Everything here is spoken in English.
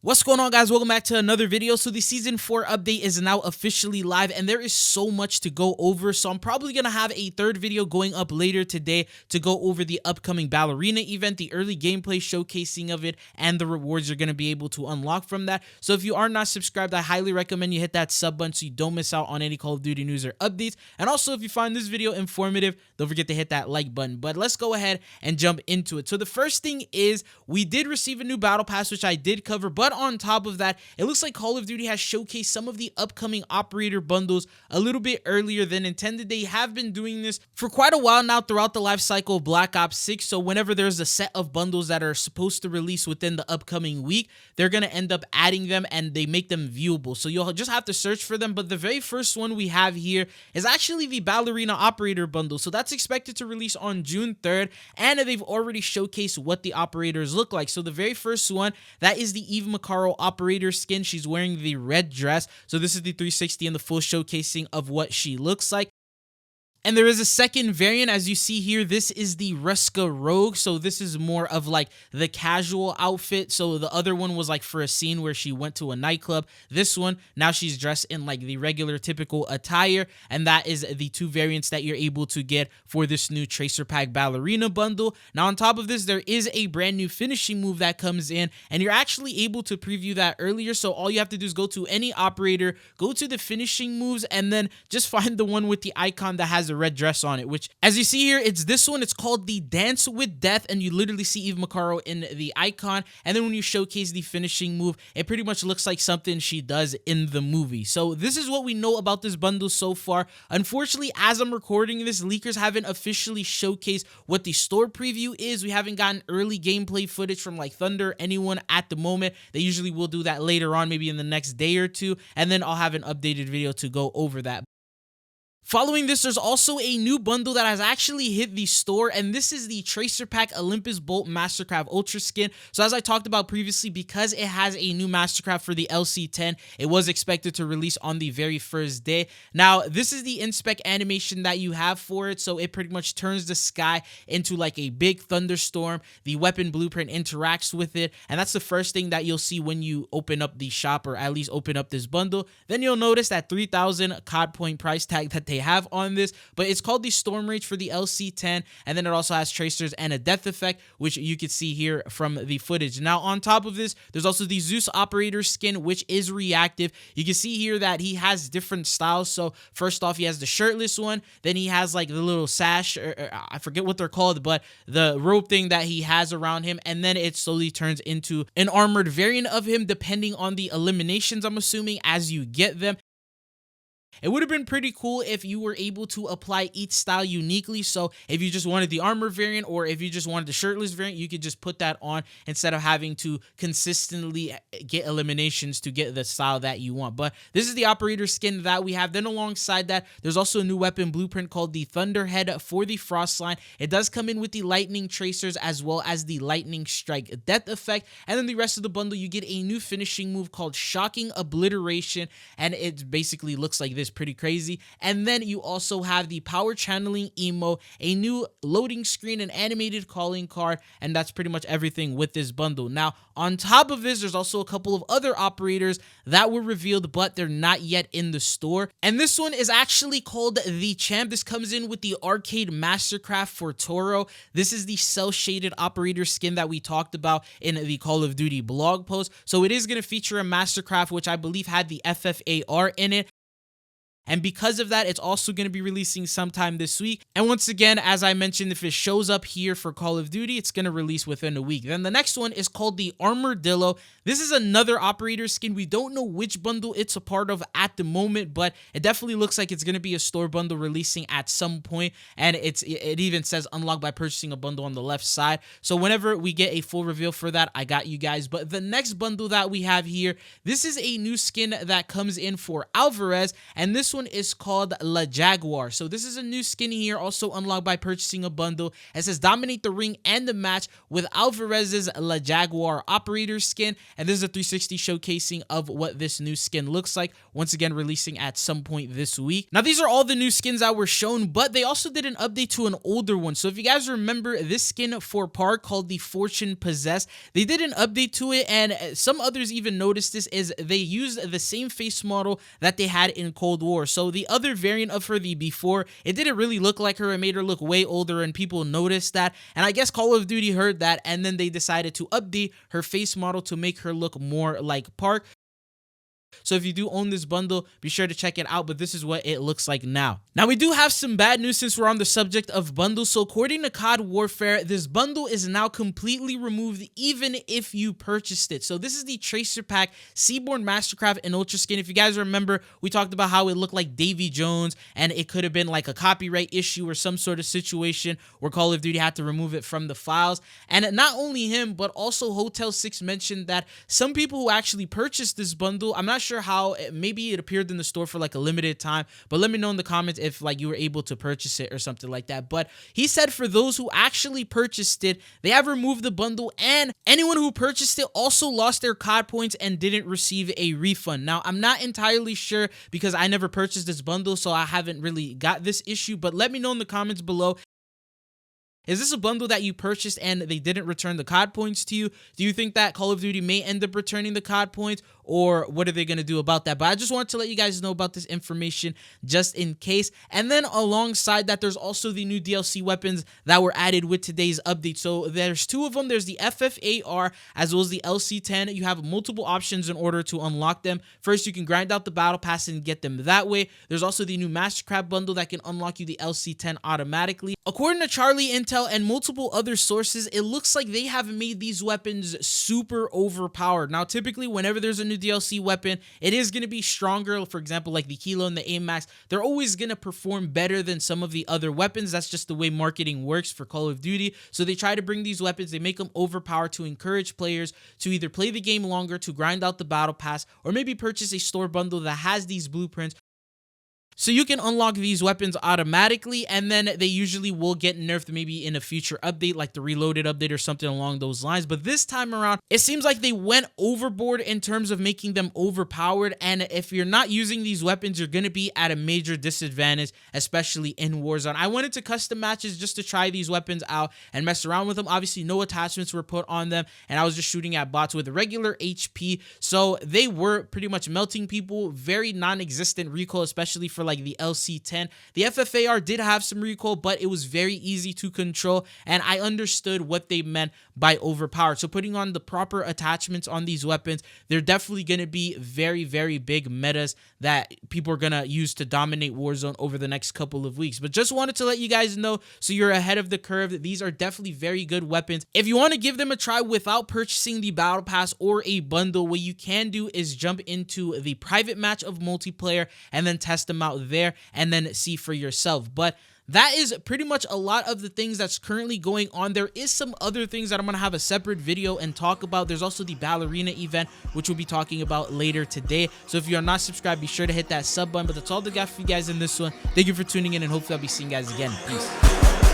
What's going on, guys? Welcome back to another video. So the season 4 update is now officially live and there is so much to go over, so I'm probably gonna have a third video going up later today to go over the upcoming Ballerina event, the early gameplay showcasing of it, and the rewards you're gonna be able to unlock from that. So if you are not subscribed, I highly recommend you hit that sub button so you don't miss out on any Call of Duty news or updates. And also, if you find this video informative, don't forget to hit that like button. But let's go ahead and jump into it. So the first thing is we did receive a new battle pass, which I did cover, but on top of that, it looks like Call of Duty has showcased some of the upcoming operator bundles a little bit earlier than intended. They have been doing this for quite a while now throughout the life cycle of Black Ops 6. So whenever there's a set of bundles that are supposed to release within the upcoming week, they're going to end up adding them and they make them viewable. So you'll just have to search for them. But the very first one we have here is actually the Ballerina operator bundle. So that's expected to release on June 3rd. And they've already showcased what the operators look like. So the very first one, that is the Eve Macaro operator skin. She's wearing the red dress. So this is the 360 and the full showcasing of what she looks like. And there is a second variant, as you see here. This is the Ruska Rogue. So this is more of like the casual outfit. So the other one was like for a scene where she went to a nightclub. This one, now she's dressed in like the regular typical attire. And that is the two variants that you're able to get for this new Tracer Pack Ballerina bundle. Now on top of this, there is a brand new finishing move that comes in. And you're actually able to preview that earlier. So all you have to do is go to any operator, go to the finishing moves, and then just find the one with the icon that has a red dress on it, which as you see here, it's this one. It's called the Dance with Death, and you literally see Eve Macaro in the icon. And then when you showcase the finishing move, it pretty much looks like something she does in the movie. So this is what we know about this bundle so far. Unfortunately, as I'm recording this, leakers haven't officially showcased what the store preview is. We haven't gotten early gameplay footage from like Thunder, anyone at the moment. They usually will do that later on, maybe in the next day or two, and then I'll have an updated video to go over that. Following this, there's also a new bundle that has actually hit the store, and this is the Tracer Pack Olympus Bolt Mastercraft Ultra skin. So as I talked about previously, because it has a new Mastercraft for the LC10, it was expected to release on the very first day. Now, this is the inspect animation that you have for it, so it pretty much turns the sky into like a big thunderstorm. The weapon blueprint interacts with it, and that's the first thing that you'll see when you open up the shop, or at least open up this bundle. Then you'll notice that 3,000 COD point price tag that they have on this, but it's called the Storm Rage for the LC10, and then it also has tracers and a death effect, which you can see here from the footage. Now on top of this, there's also the Zeus operator skin, which is reactive. You can see here that he has different styles. So first off, he has the shirtless one, then he has like the little sash, or I forget what they're called, but the rope thing that he has around him, and then it slowly turns into an armored variant of him depending on the eliminations, I'm assuming, as you get them. It would have been pretty cool if you were able to apply each style uniquely. So if you just wanted the armor variant, or if you just wanted the shirtless variant, you could just put that on instead of having to consistently get eliminations to get the style that you want. But this is the operator skin that we have. Then alongside that, there's also a new weapon blueprint called the Thunderhead for the Frost line. It does come in with the lightning tracers as well as the lightning strike death effect. And then the rest of the bundle, you get a new finishing move called Shocking Obliteration, and it basically looks like this. Pretty crazy. And then you also have the power channeling emo, a new loading screen, an animated calling card, and that's pretty much everything with this bundle. Now on top of this, there's also a couple of other operators that were revealed, but they're not yet in the store, and this one is actually called the Champ. This comes in with the Arcade Mastercraft for Toro. This is the cell shaded operator skin that we talked about in the Call of Duty blog post. So it is going to feature a Mastercraft, which I believe had the FFAR in it. And because of that, it's also going to be releasing sometime this week. And once again, as I mentioned, if it shows up here for Call of Duty, it's going to release within a week. Then the next one is called the Armadillo. This is another operator skin. We don't know which bundle it's a part of at the moment, but it definitely looks like it's going to be a store bundle releasing at some point. And it even says unlock by purchasing a bundle on the left side. So whenever we get a full reveal for that, I got you guys. But the next bundle that we have here, this is a new skin that comes in for Alvarez. And this one one is called La Jaguar. So this is a new skin here, also unlocked by purchasing a bundle. It says dominate the ring and the match with Alvarez's La Jaguar operator skin, and this is a 360 showcasing of what this new skin looks like, once again releasing at some point this week. Now these are all the new skins that were shown, but they also did an update to an older one. So if you guys remember this skin for par called the Fortune Possessed, they did an update to it, and some others even noticed this, is they used the same face model that they had in Cold War. So the other variant of her, the before, it didn't really look like her. It made her look way older, and people noticed that, and I guess Call of Duty heard that, and then they decided to update her face model to make her look more like Park. So if you do own this bundle, be sure to check it out, but this is what it looks like now. Now we do have some bad news since we're on the subject of bundles. So according to COD Warfare, this bundle is now completely removed even if you purchased it. So this is the Tracer Pack, Seaborn Mastercraft, and Ultra Skin. If you guys remember, we talked about how it looked like Davy Jones, and it could have been like a copyright issue or some sort of situation where Call of Duty had to remove it from the files. And not only him, but also Hotel 6 mentioned that some people who actually purchased this bundle, I'm not sure how, maybe it appeared in the store for like a limited time, but let me know in the comments if like you were able to purchase it or something like that. But he said for those who actually purchased it, they have removed the bundle, and anyone who purchased it also lost their COD points and didn't receive a refund. Now I'm not entirely sure because I never purchased this bundle, so I haven't really got this issue, but let me know in the comments below. Is this a bundle that you purchased and they didn't return the COD points to you? Do you think that Call of Duty may end up returning the COD points, or what are they going to do about that? But I just wanted to let you guys know about this information just in case. And then alongside that, there's also the new DLC weapons that were added with today's update. So there's two of them. There's the FFAR as well as the LC10. You have multiple options in order to unlock them. First, you can grind out the battle pass and get them that way. There's also the new Mastercraft bundle that can unlock you the LC10 automatically. According to Charlie Intel and multiple other sources, it looks like they have made these weapons super overpowered. Now, typically, whenever there's a new DLC weapon, it is going to be stronger. For example, like the Kilo and the AIM-MAX, they're always going to perform better than some of the other weapons. That's just the way marketing works for Call of Duty. So they try to bring these weapons, they make them overpowered to encourage players to either play the game longer, to grind out the battle pass, or maybe purchase a store bundle that has these blueprints. So you can unlock these weapons automatically, and then they usually will get nerfed maybe in a future update, like the Reloaded update or something along those lines. But this time around, it seems like they went overboard in terms of making them overpowered. And if you're not using these weapons, you're going to be at a major disadvantage, especially in Warzone. I went into custom matches just to try these weapons out and mess around with them. Obviously, no attachments were put on them, and I was just shooting at bots with regular HP. So they were pretty much melting people, very non-existent recoil, especially for like the LC10. The FFAR did have some recoil, but it was very easy to control, and I understood what they meant by overpowered. So putting on the proper attachments on these weapons, they're definitely going to be very, very big metas that people are going to use to dominate Warzone over the next couple of weeks. But just wanted to let you guys know so you're ahead of the curve. These are definitely very good weapons. If you want to give them a try without purchasing the battle pass or a bundle, what you can do is jump into the private match of multiplayer and then test them out there and then see for yourself. But that is pretty much a lot of the things that's currently going on. There is some other things that I'm going to have a separate video and talk about. There's also the Ballerina event, which we'll be talking about later today. So if you are not subscribed, be sure to hit that sub button. But that's all I got for you guys in this one. Thank you for tuning in, and hopefully I'll be seeing you guys again. Peace.